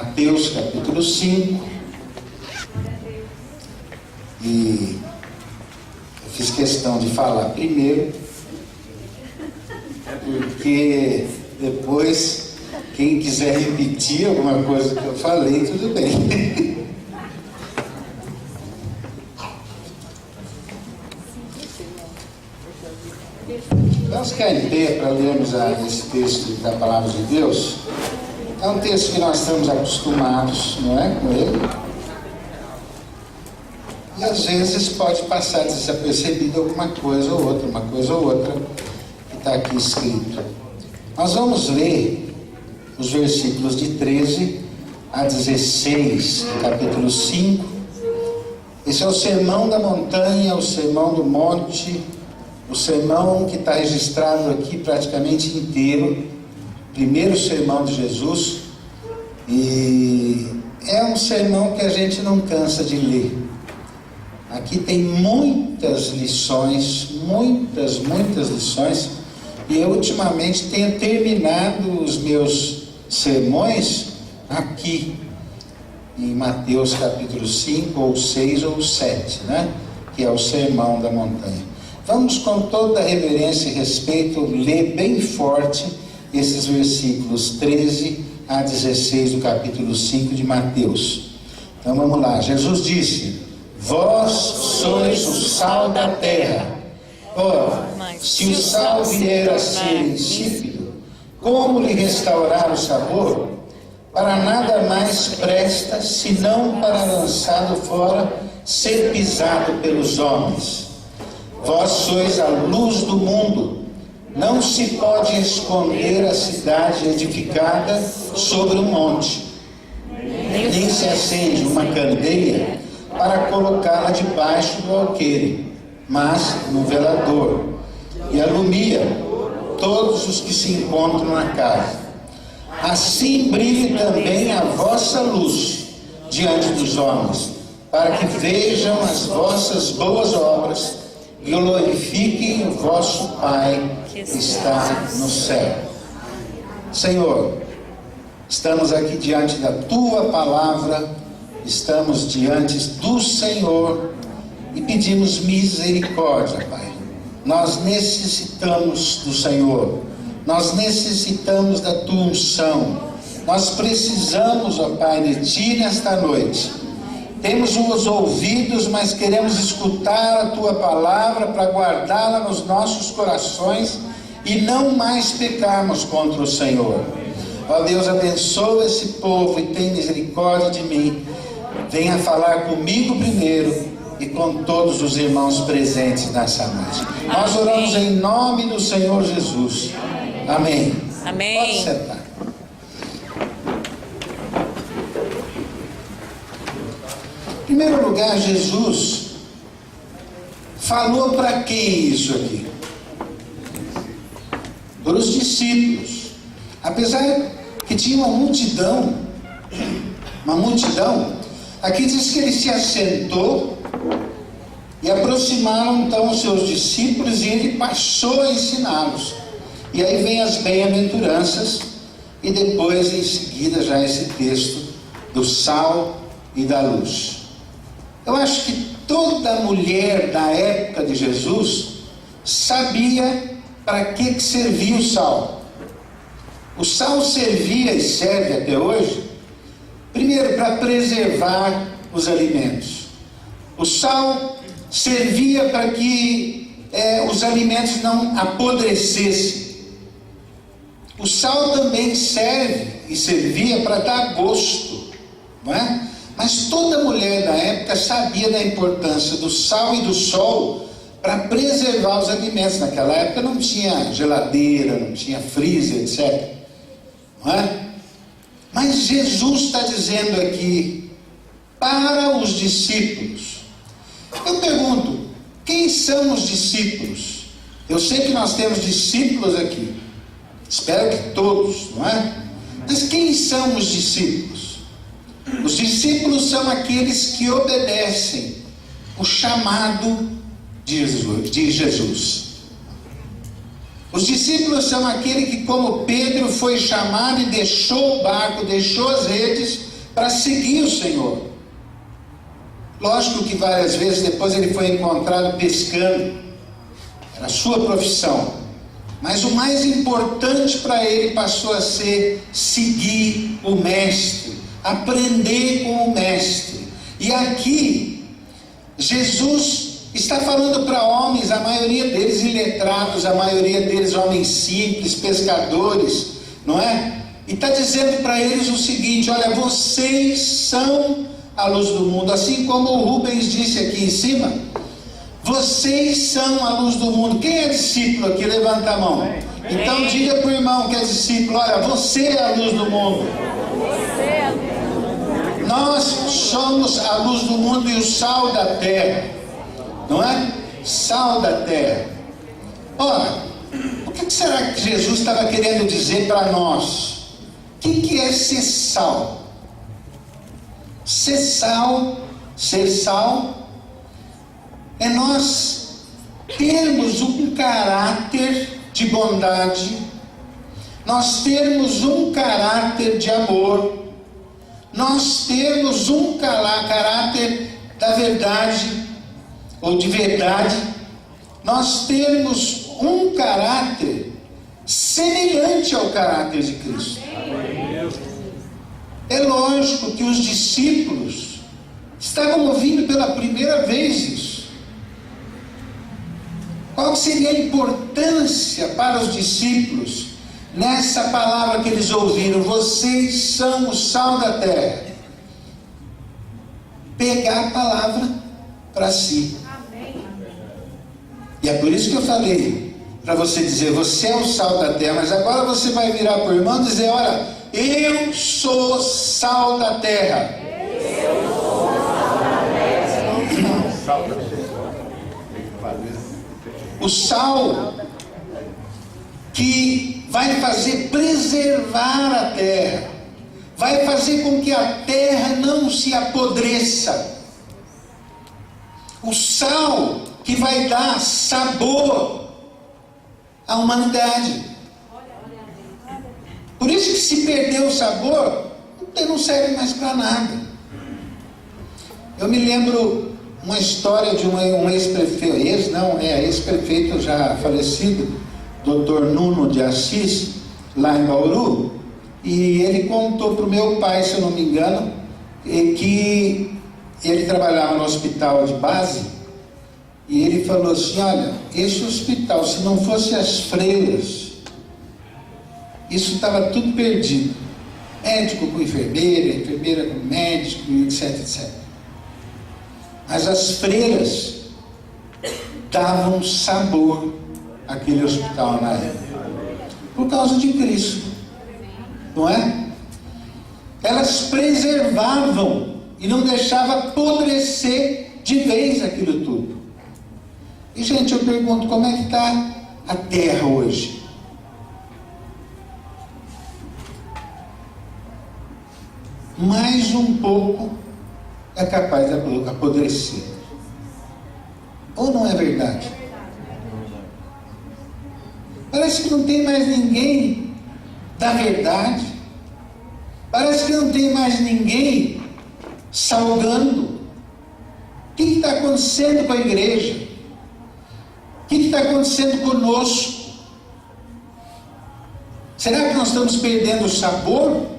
Mateus capítulo 5. E eu fiz questão de falar primeiro, porque depois, quem quiser repetir alguma coisa que eu falei, tudo bem. Vamos ficar em pé para lermos esse texto da Palavra de Deus. É um texto que nós estamos acostumados, não é, com ele. E às vezes pode passar desapercebido alguma coisa ou outra, uma coisa ou outra que está aqui escrito. Nós vamos ler os versículos de 13 a 16 do capítulo 5. Esse é o sermão da montanha, o sermão do monte, o sermão que está registrado aqui praticamente inteiro, primeiro sermão de Jesus, e é um sermão que a gente não cansa de ler. Aqui tem muitas lições, muitas lições, e eu ultimamente tenho terminado os meus sermões aqui, em Mateus capítulo 5, ou 6, ou 7, né? Que é o sermão da montanha. Vamos, com toda reverência e respeito, ler bem forte esses versículos 13 a 16 do capítulo 5 de Mateus. Então vamos lá. Jesus disse: vós sois o sal da terra. Ora, se o sal vier a ser insípido, como lhe restaurar o sabor? Para nada mais presta, senão para lançado fora, ser pisado pelos homens. Vós sois a luz do mundo. Não se pode esconder a cidade edificada sobre um monte, nem se acende uma candeia para colocá-la debaixo do alqueire, mas no velador, e alumia todos os que se encontram na casa. Assim brilhe também a vossa luz diante dos homens, para que vejam as vossas boas obras e glorifiquem o vosso Pai que está no céu. Senhor, estamos aqui diante da Tua palavra, estamos diante do Senhor e pedimos misericórdia, Pai. Nós necessitamos do Senhor, nós necessitamos da Tua unção, nós precisamos, ó Pai, de Ti nesta noite. Temos os ouvidos, mas queremos escutar a Tua palavra para guardá-la nos nossos corações e não mais pecarmos contra o Senhor. Ó Deus, abençoa esse povo e tem misericórdia de mim. Venha falar comigo primeiro e com todos os irmãos presentes nessa noite. Nós oramos em nome do Senhor Jesus. Amém. Amém. Pode sentar. Em primeiro lugar, Jesus falou para quem isso aqui? Para os discípulos. Apesar que tinha uma multidão, aqui diz que ele se assentou e aproximaram então os seus discípulos e ele passou a ensiná-los. E aí vem as bem-aventuranças e depois em seguida já esse texto do sal e da luz. Eu acho que toda mulher da época de Jesus sabia para que servia o sal. O sal servia e serve até hoje, primeiro, para preservar os alimentos. O sal servia para que os alimentos não apodrecessem. O sal também serve e servia para dar gosto, não é? Mas toda mulher da época sabia da importância do sal e do sol para preservar os alimentos. Naquela época não tinha geladeira, não tinha freezer, etc. Não é? Mas Jesus está dizendo aqui para os discípulos. Eu pergunto, quem são os discípulos? Eu sei que nós temos discípulos aqui. Espero que todos, não é? Mas quem são os discípulos? Os discípulos são aqueles que obedecem o chamado de Jesus. Os discípulos são aqueles que, como Pedro, foi chamado e deixou o barco, deixou as redes para seguir o Senhor. Lógico que várias vezes depois ele foi encontrado pescando, era a sua profissão, mas o mais importante para ele passou a ser seguir o Mestre, aprender com o Mestre. E aqui Jesus está falando para homens, a maioria deles iletrados, a maioria deles homens simples, pescadores, não é? E está dizendo para eles o seguinte: olha, vocês são a luz do mundo, assim como o Rubens disse aqui em cima, vocês são a luz do mundo. Quem é discípulo aqui? Levanta a mão. Então diga para o irmão que é discípulo: olha, você é a luz do mundo. Nós somos a luz do mundo e o sal da terra, não é? Sal da terra. Ora, o que será que Jesus estava querendo dizer para nós? O que é ser sal? Ser sal é nós termos um caráter de bondade, nós termos um caráter de amor, nós termos um caráter da verdade, ou de verdade, nós temos um caráter semelhante ao caráter de Cristo. É lógico que os discípulos estavam ouvindo pela primeira vez isso. Qual seria a importância para os discípulos nessa palavra que eles ouviram? Vocês são o sal da terra. Pegar a palavra para si. E é por isso que eu falei para você dizer: você é o sal da terra. Mas agora você vai virar para o irmão e dizer: olha, eu sou sal da terra. Eu sou sal da terra. O sal que vai fazer preservar a terra, vai fazer com que a terra não se apodreça. O sal que vai dar sabor à humanidade. Por isso que se perder o sabor, não serve mais para nada. Eu me lembro uma história de um ex-prefeito, ex-prefeito já falecido, Dr. Nuno de Assis, lá em Bauru, e ele contou para o meu pai, se eu não me engano, que ele trabalhava no hospital de base, e ele falou assim: olha, esse hospital, se não fosse as freiras, isso estava tudo perdido. Médico com enfermeira, enfermeira com médico, etc, etc. Mas as freiras davam sabor àquele hospital na época, por causa de Cristo, não é? Elas preservavam e não deixavam apodrecer de vez aquilo tudo. E, gente, eu pergunto: como é que está a terra hoje? Mais um pouco é capaz de apodrecer. Ou não é verdade? Parece que não tem mais ninguém da verdade. Parece que não tem mais ninguém salgando. O que está acontecendo com a igreja? O que está acontecendo conosco? Será que nós estamos perdendo o sabor?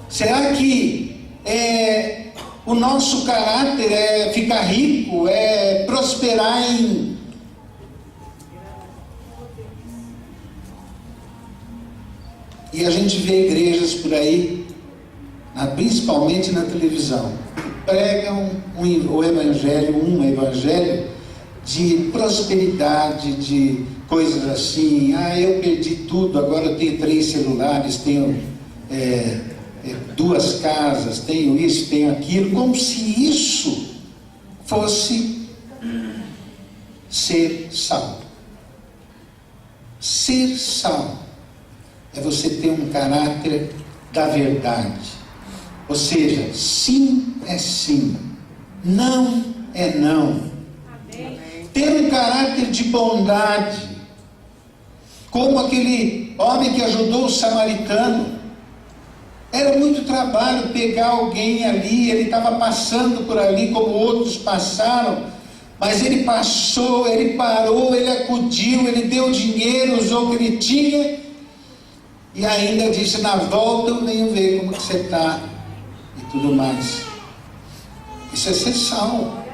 Será que o nosso caráter é ficar rico, é prosperar em... E a gente vê igrejas por aí, principalmente na televisão, que pregam um evangelho de prosperidade, de coisas assim: eu perdi tudo, agora eu tenho 3 celulares, tenho 2 casas, tenho isso, tenho aquilo, como se isso fosse ser sal. Ser sal é você ter um caráter da verdade, ou seja, sim é sim, não é não. Ter um caráter de bondade, como aquele homem que ajudou o samaritano. Era muito trabalho pegar alguém ali, ele estava passando por ali como outros passaram, mas ele passou, ele parou, ele acudiu, ele deu dinheiro, usou o que ele tinha, e ainda disse: na volta eu venho ver como que você está, e tudo mais. Isso é ser sal.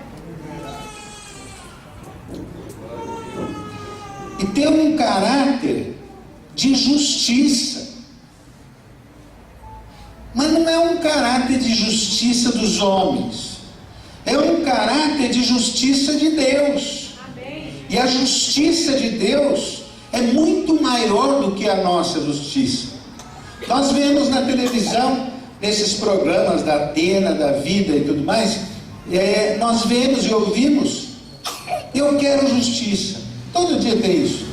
E ter um caráter de justiça. Mas não é um caráter de justiça dos homens. É um caráter de justiça de Deus. Amém. E a justiça de Deus é muito maior do que a nossa justiça. Nós vemos na televisão, nesses programas da Atena, da Vida e tudo mais, nós vemos e ouvimos: eu quero justiça. Todo dia tem isso.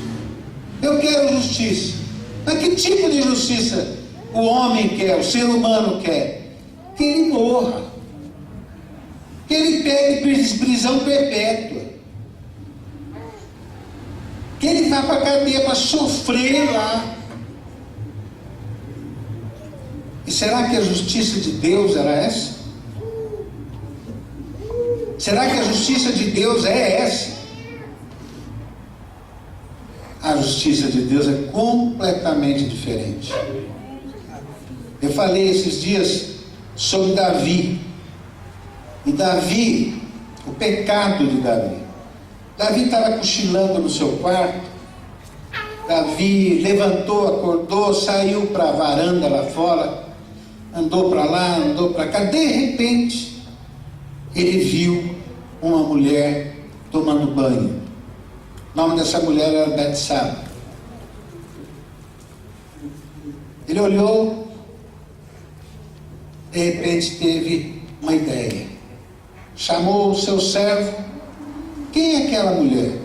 Eu quero justiça. Mas que tipo de justiça o homem quer, o ser humano quer? Que ele morra. Que ele pegue prisão perpétua. Que ele vá para a cadeia para sofrer lá. E será que a justiça de Deus era essa? Será que a justiça de Deus é essa? A justiça de Deus é completamente diferente. Eu falei esses dias sobre Davi. E Davi, o pecado de Davi. Davi estava cochilando no seu quarto. Davi levantou, acordou, saiu para a varanda lá fora, andou para lá, andou para cá. De repente, ele viu uma mulher tomando banho. O nome dessa mulher era Betsaba. Ele olhou, de repente teve uma ideia. Chamou o seu servo. Quem é aquela mulher?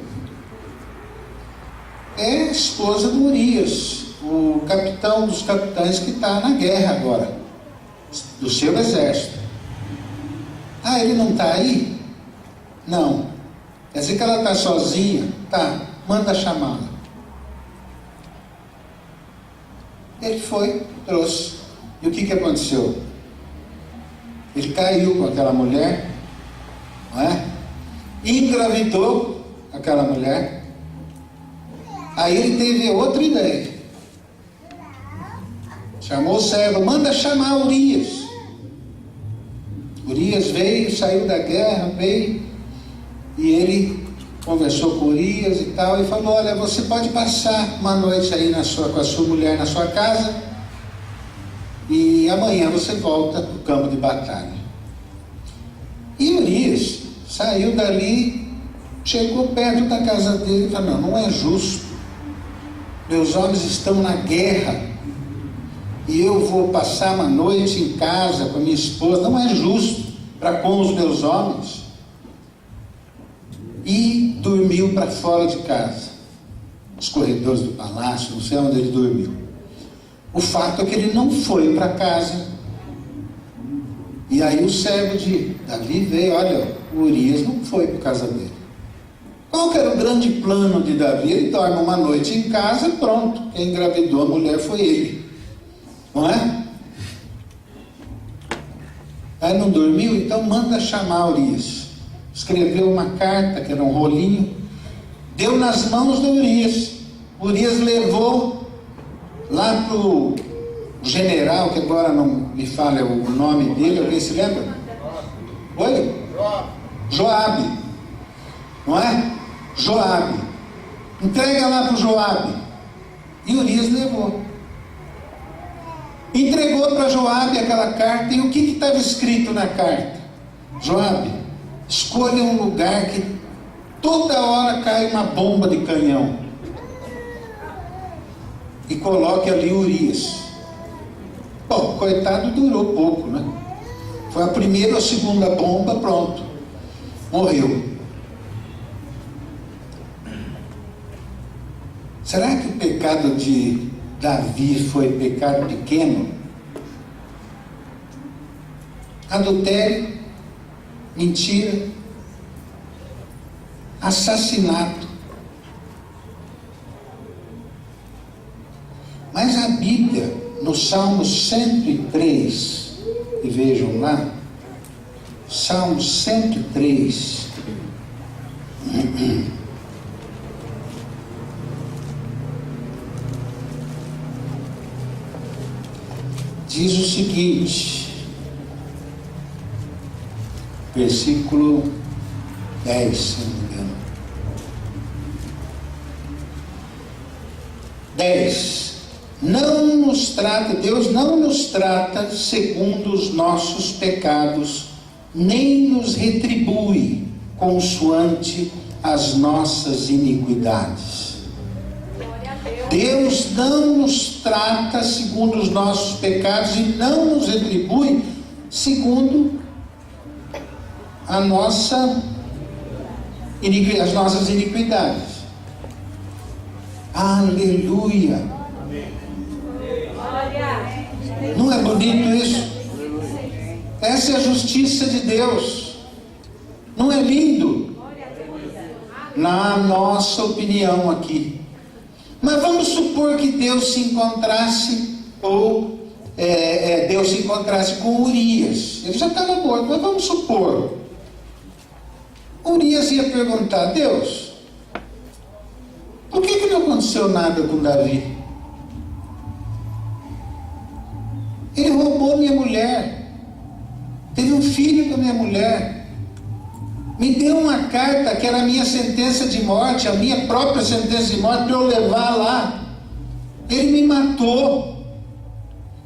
É a esposa de Urias, o capitão dos capitães que está na guerra agora, do seu exército. Ah, ele não está aí? Não. Quer dizer que ela está sozinha? Tá, manda chamá-la. Ele foi, trouxe. E o que aconteceu? Ele caiu com aquela mulher, não é? Engravidou aquela mulher. Aí ele teve outra ideia. Chamou o servo: manda chamar Urias. Urias veio, saiu da guerra, veio, e ele conversou com Urias e tal, e falou: olha, você pode passar uma noite aí com a sua mulher na sua casa, e amanhã você volta para o campo de batalha. E Urias saiu dali, chegou perto da casa dele e falou: não é justo, meus homens estão na guerra, e eu vou passar uma noite em casa com a minha esposa, não é justo para com os meus homens. E dormiu para fora de casa, nos corredores do palácio, não sei onde ele dormiu. O fato é que ele não foi para casa. E aí o servo de Davi veio: olha, o Urias não foi para casa dele. Qual que era o grande plano de Davi? Ele dorme uma noite em casa, pronto, quem engravidou a mulher foi ele, não é? Aí não dormiu, então manda chamar Urias. Escreveu uma carta, que era um rolinho, deu nas mãos do Urias. Urias levou lá para o general, que agora não me fala o nome dele, alguém se lembra? Oi? Joabe, não é? Joabe. Entrega lá para o Joabe. E Urias levou. Entregou para Joabe aquela carta, e o que estava escrito na carta? Joabe, escolha um lugar que toda hora cai uma bomba de canhão e coloque ali Urias. Bom, coitado, durou pouco, né? Foi a primeira ou a segunda bomba, pronto, morreu. Será que o pecado de Davi foi pecado pequeno? Adultério, mentira, assassinato. Mas a Bíblia no Salmo 103, e vejam lá, Salmo 103, diz o seguinte, versículo 10, se não me engano. 10. Deus não nos trata segundo os nossos pecados, nem nos retribui consoante as nossas iniquidades. Deus não nos trata segundo os nossos pecados e não nos retribui segundo as nossas iniquidades. Aleluia! Não é bonito isso? Essa é a justiça de Deus. Não é lindo? Na nossa opinião aqui. Mas vamos supor que Deus se encontrasse, Deus se encontrasse com Urias. Ele já estava morto, mas vamos supor. Urias ia perguntar: Deus, por que não aconteceu nada com Davi? Ele roubou minha mulher, teve um filho com a minha mulher, me deu uma carta que era a minha sentença de morte, a minha própria sentença de morte, para eu levar lá. Ele me matou.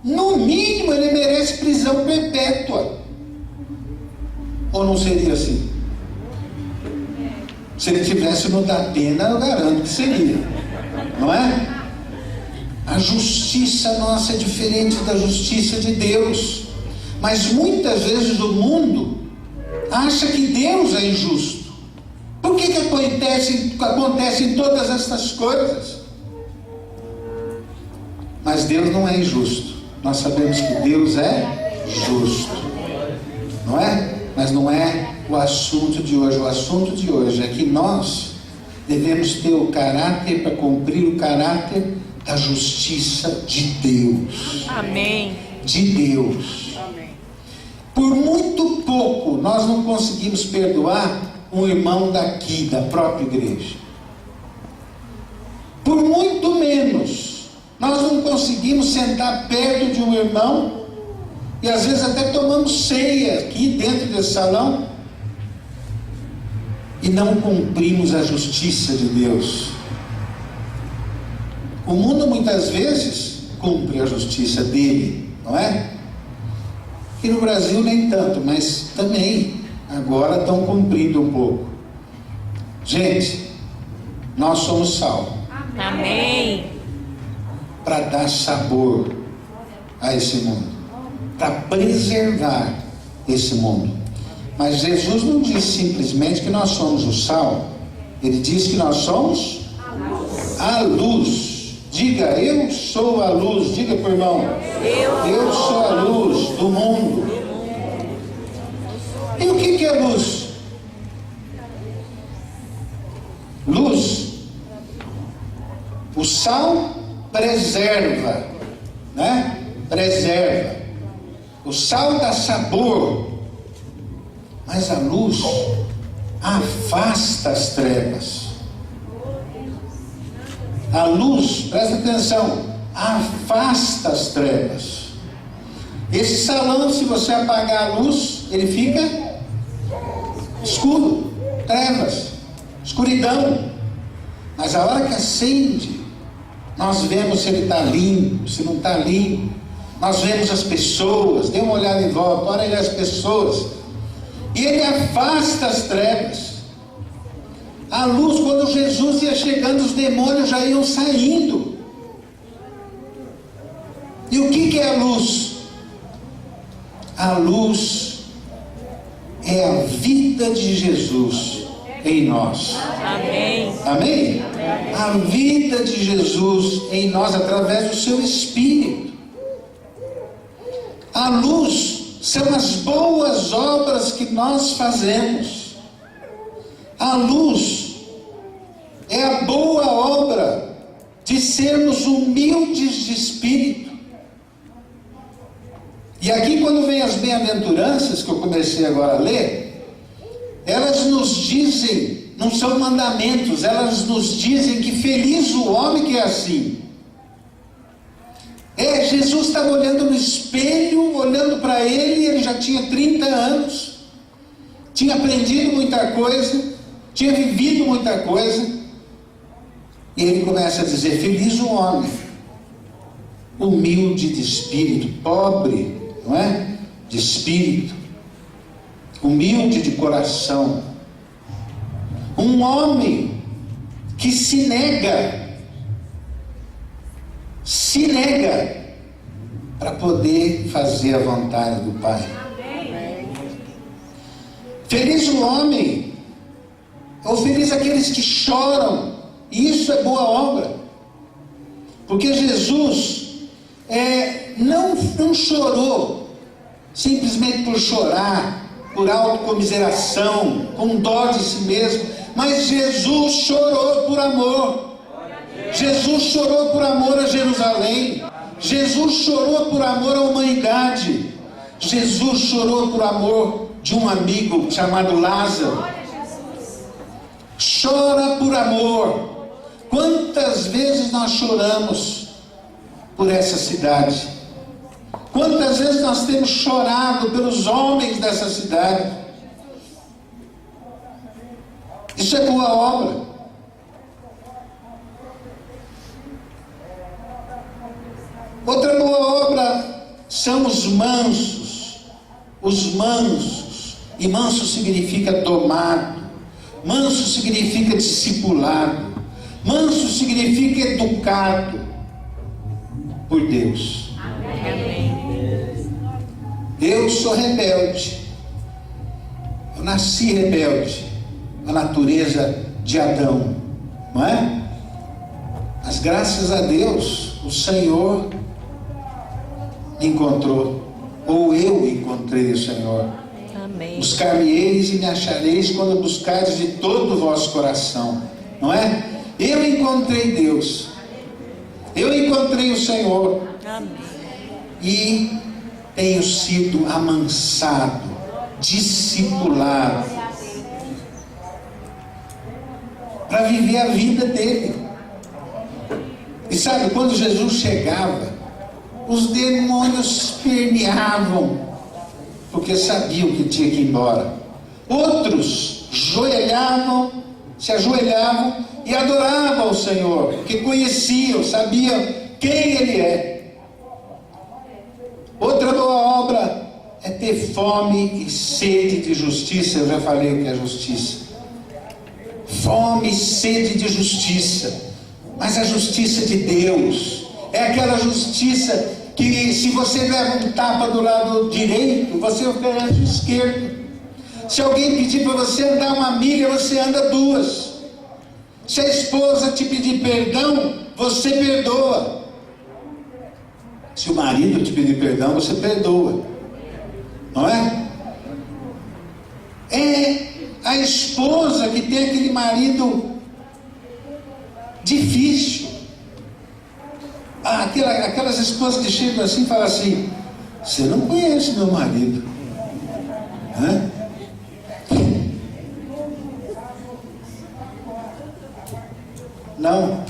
No mínimo ele merece prisão perpétua. Ou não seria assim? Se ele tivesse no da pena, eu garanto que seria, não é? A justiça nossa é diferente da justiça de Deus. Mas muitas vezes o mundo acha que Deus é injusto. Por que acontecem todas essas coisas? Mas Deus não é injusto. Nós sabemos que Deus é justo, não é? Mas não é o assunto de hoje. O assunto de hoje é que nós devemos ter o caráter para cumprir o caráter da justiça de Deus. Amém. De Deus. Amém. Por muito pouco nós não conseguimos perdoar um irmão daqui, da própria igreja. Por muito menos nós não conseguimos sentar perto de um irmão e às vezes até tomamos ceia aqui dentro desse salão e não cumprimos a justiça de Deus. O mundo muitas vezes cumpre a justiça dele, não é? E no Brasil nem tanto, mas também agora estão cumprindo um pouco. Gente, nós somos sal. Amém. Para dar sabor a esse mundo, para preservar esse mundo. Mas Jesus não diz simplesmente que nós somos o sal, ele diz que nós somos a luz. Diga: eu sou a luz. Diga para o irmão: eu sou a luz do mundo. E o que é luz? Luz. O sal preserva, né? Preserva. O sal dá sabor, mas a luz afasta as trevas. A luz, presta atenção, afasta as trevas. Esse salão, se você apagar a luz, ele fica escuro, trevas, escuridão. Mas a hora que acende, nós vemos se ele está limpo, se não está limpo. Nós vemos as pessoas, dê uma olhada em volta, olha aí as pessoas. E ele afasta as trevas. A luz, quando Jesus ia chegando, os demônios já iam saindo. E o que é a luz? A luz é a vida de Jesus em nós. Amém. Amém? A vida de Jesus em nós através do seu Espírito. A luz são as boas obras que nós fazemos. A luz é a boa obra de sermos humildes de espírito, E aqui, quando vem as bem-aventuranças, que eu comecei agora a ler, elas nos dizem, não são mandamentos, elas nos dizem que feliz o homem que é assim. Jesus estava olhando no espelho, olhando para ele já tinha 30 anos, tinha aprendido muita coisa, tinha vivido muita coisa, e ele começa a dizer: feliz o homem, humilde de espírito, pobre, não é? De espírito, humilde de coração, um homem que se nega para poder fazer a vontade do Pai. Feliz o homem, ou feliz aqueles que choram, e isso é boa obra, porque Jesus não chorou simplesmente por chorar, por autocomiseração, com dó de si mesmo, mas Jesus chorou por amor. Jesus chorou por amor a Jerusalém. Jesus chorou por amor à humanidade. Jesus chorou por amor de um amigo chamado Lázaro. Chora por amor. Quantas vezes nós choramos por essa cidade? Quantas vezes nós temos chorado pelos homens dessa cidade? Isso é boa obra. Outra boa obra são os mansos. Os mansos. E manso significa domado. Manso significa discipulado. Manso significa educado por Deus. Amém. Eu sou rebelde. Eu nasci rebelde. A natureza de Adão. Não é? Mas graças a Deus, o Senhor me encontrou, ou eu encontrei o Senhor. Amém. Buscar-me-eis e me achareis quando buscares de todo o vosso coração, não é? Eu encontrei Deus, eu encontrei o Senhor. Amém. E tenho sido amansado, discipulado, para viver a vida dele. E sabe, quando Jesus chegava, os demônios permeavam, porque sabiam que tinha que ir embora. Outros se ajoelhavam e adoravam ao Senhor, porque conheciam, sabiam quem Ele é. Outra boa obra é ter fome e sede de justiça. Eu já falei o que é justiça. Fome e sede de justiça. Mas a justiça de Deus é aquela justiça que, se você leva um tapa do lado direito, você oferece o esquerdo. Se alguém pedir para você andar uma milha, você anda 2. Se a esposa te pedir perdão, você perdoa. Se o marido te pedir perdão, você perdoa. Não é? É a esposa que tem aquele marido difícil. Aquelas esposas que chegam assim e falam assim: você não conhece meu marido, né? Não.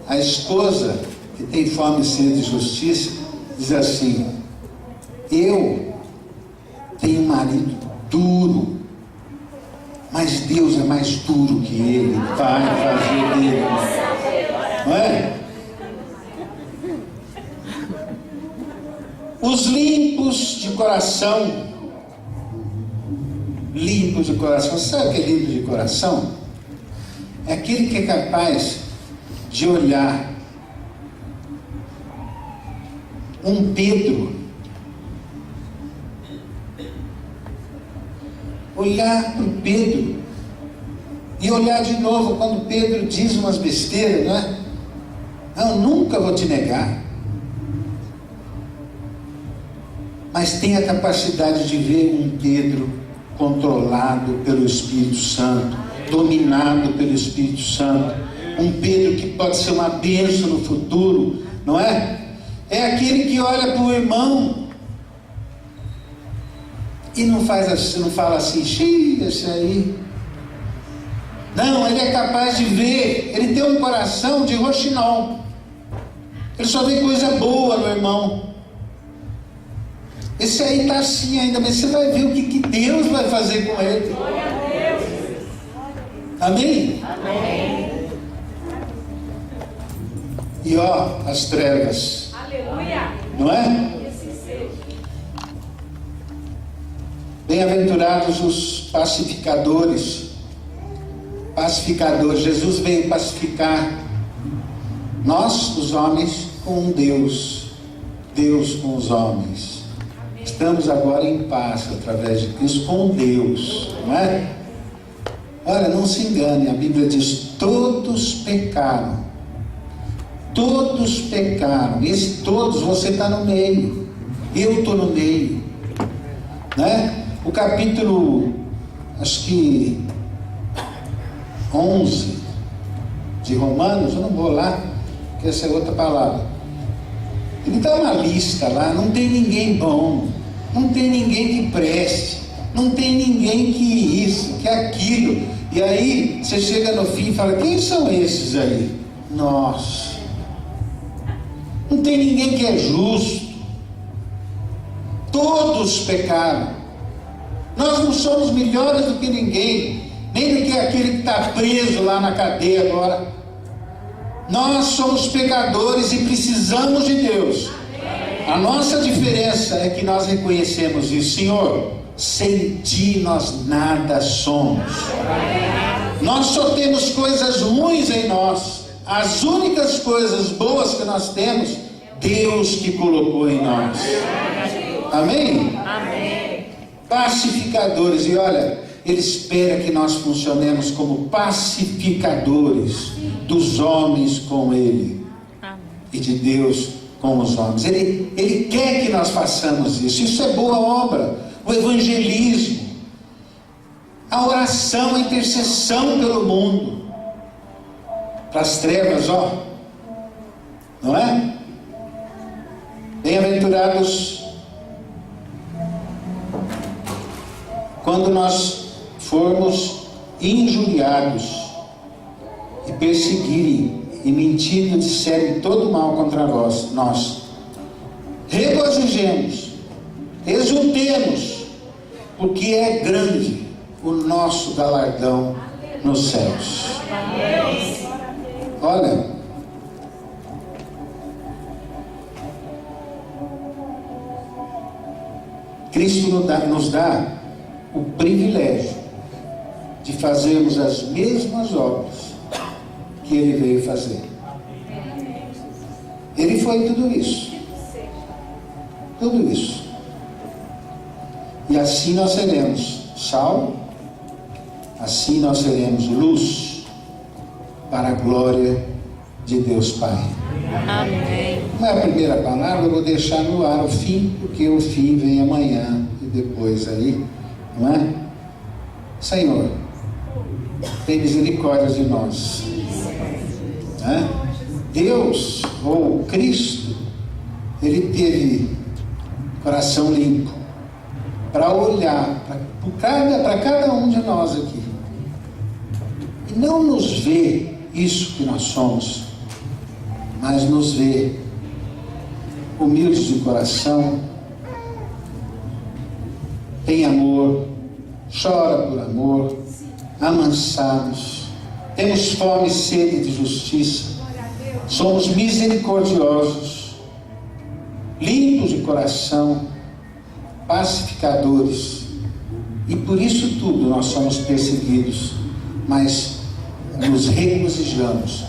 A esposa que tem fome e sede de justiça diz assim: eu tenho um marido duro, mas Deus é mais duro que ele, vai fazer dele, não é? Os limpos de coração, sabe o que é limpo de coração? É aquele que é capaz de olhar um Pedro, olhar para o Pedro e olhar de novo quando Pedro diz umas besteiras, não é? Eu nunca vou te negar. Mas tem a capacidade de ver um Pedro controlado pelo Espírito Santo, dominado pelo Espírito Santo, um Pedro que pode ser uma bênção no futuro, não é? É aquele que olha para o irmão e não fala assim, xiii, esse aí. Não, ele é capaz de ver, ele tem um coração de roxinol. Ele só vê coisa boa no irmão. Esse aí está assim ainda, mas você vai ver o que Deus vai fazer com ele. Amém? Amém. E ó, as trevas. Aleluia. Não é? Bem-aventurados os pacificadores. Pacificadores. Jesus veio pacificar nós, os homens, com Deus. Deus com os homens. Estamos agora em paz através de Cristo com Deus, não é? Olha, não se engane, a Bíblia diz: todos pecaram. Todos pecaram. Esse todos, você está no meio. Eu estou no meio, né? O capítulo, acho que 11 de Romanos, eu não vou lá, porque essa é outra palavra. Ele dá uma lista lá, não tem ninguém bom, não tem ninguém que preste, não tem ninguém que isso, que aquilo. E aí você chega no fim e fala: quem são esses aí? Nós. Não tem ninguém que é justo. Todos pecaram. Nós não somos melhores do que ninguém, nem do que aquele que está preso lá na cadeia agora. Nós somos pecadores e precisamos de Deus. A nossa diferença é que nós reconhecemos isso. Senhor, sem Ti nós nada somos. Nós só temos coisas ruins em nós. As únicas coisas boas que nós temos, Deus que colocou em nós. Amém? Amém. Pacificadores. E olha, Ele espera que nós funcionemos como pacificadores dos homens com Ele. Amém. E de Deus com os homens. Ele quer que nós façamos isso. Isso é boa obra. O evangelismo, a oração, a intercessão pelo mundo, para as trevas, ó, não é? Bem-aventurados quando nós formos injuriados e perseguirem e mentindo disserem todo mal contra nós. Regozijemos, exultemos, porque é grande o nosso galardão nos céus. Olha, Cristo nos dá o privilégio de fazermos as mesmas obras que Ele veio fazer. Ele foi tudo isso. Tudo isso. E assim nós seremos sal, assim nós seremos luz para a glória de Deus Pai. Amém. Não é a primeira palavra, eu vou deixar no ar o fim, porque o fim vem amanhã e depois aí, não é? Senhor, tem misericórdia de nós. Né? Deus, ou Cristo, Ele teve coração limpo para olhar para cada um de nós aqui e não nos ver isso que nós somos, mas nos ver humildes de coração, tem amor, chora por amor, amansados, temos fome e sede de justiça, somos misericordiosos, limpos de coração, pacificadores, e por isso tudo nós somos perseguidos, mas nos regozijamos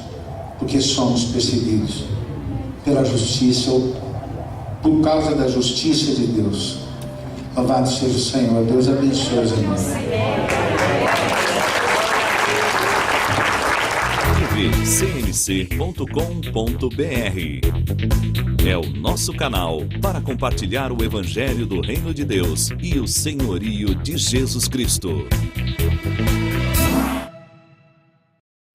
porque somos perseguidos pela justiça, ou por causa da justiça de Deus. Louvado seja o Senhor. Deus abençoe os irmãos. cmc.com.br é o nosso canal para compartilhar o Evangelho do Reino de Deus e o senhorio de Jesus Cristo.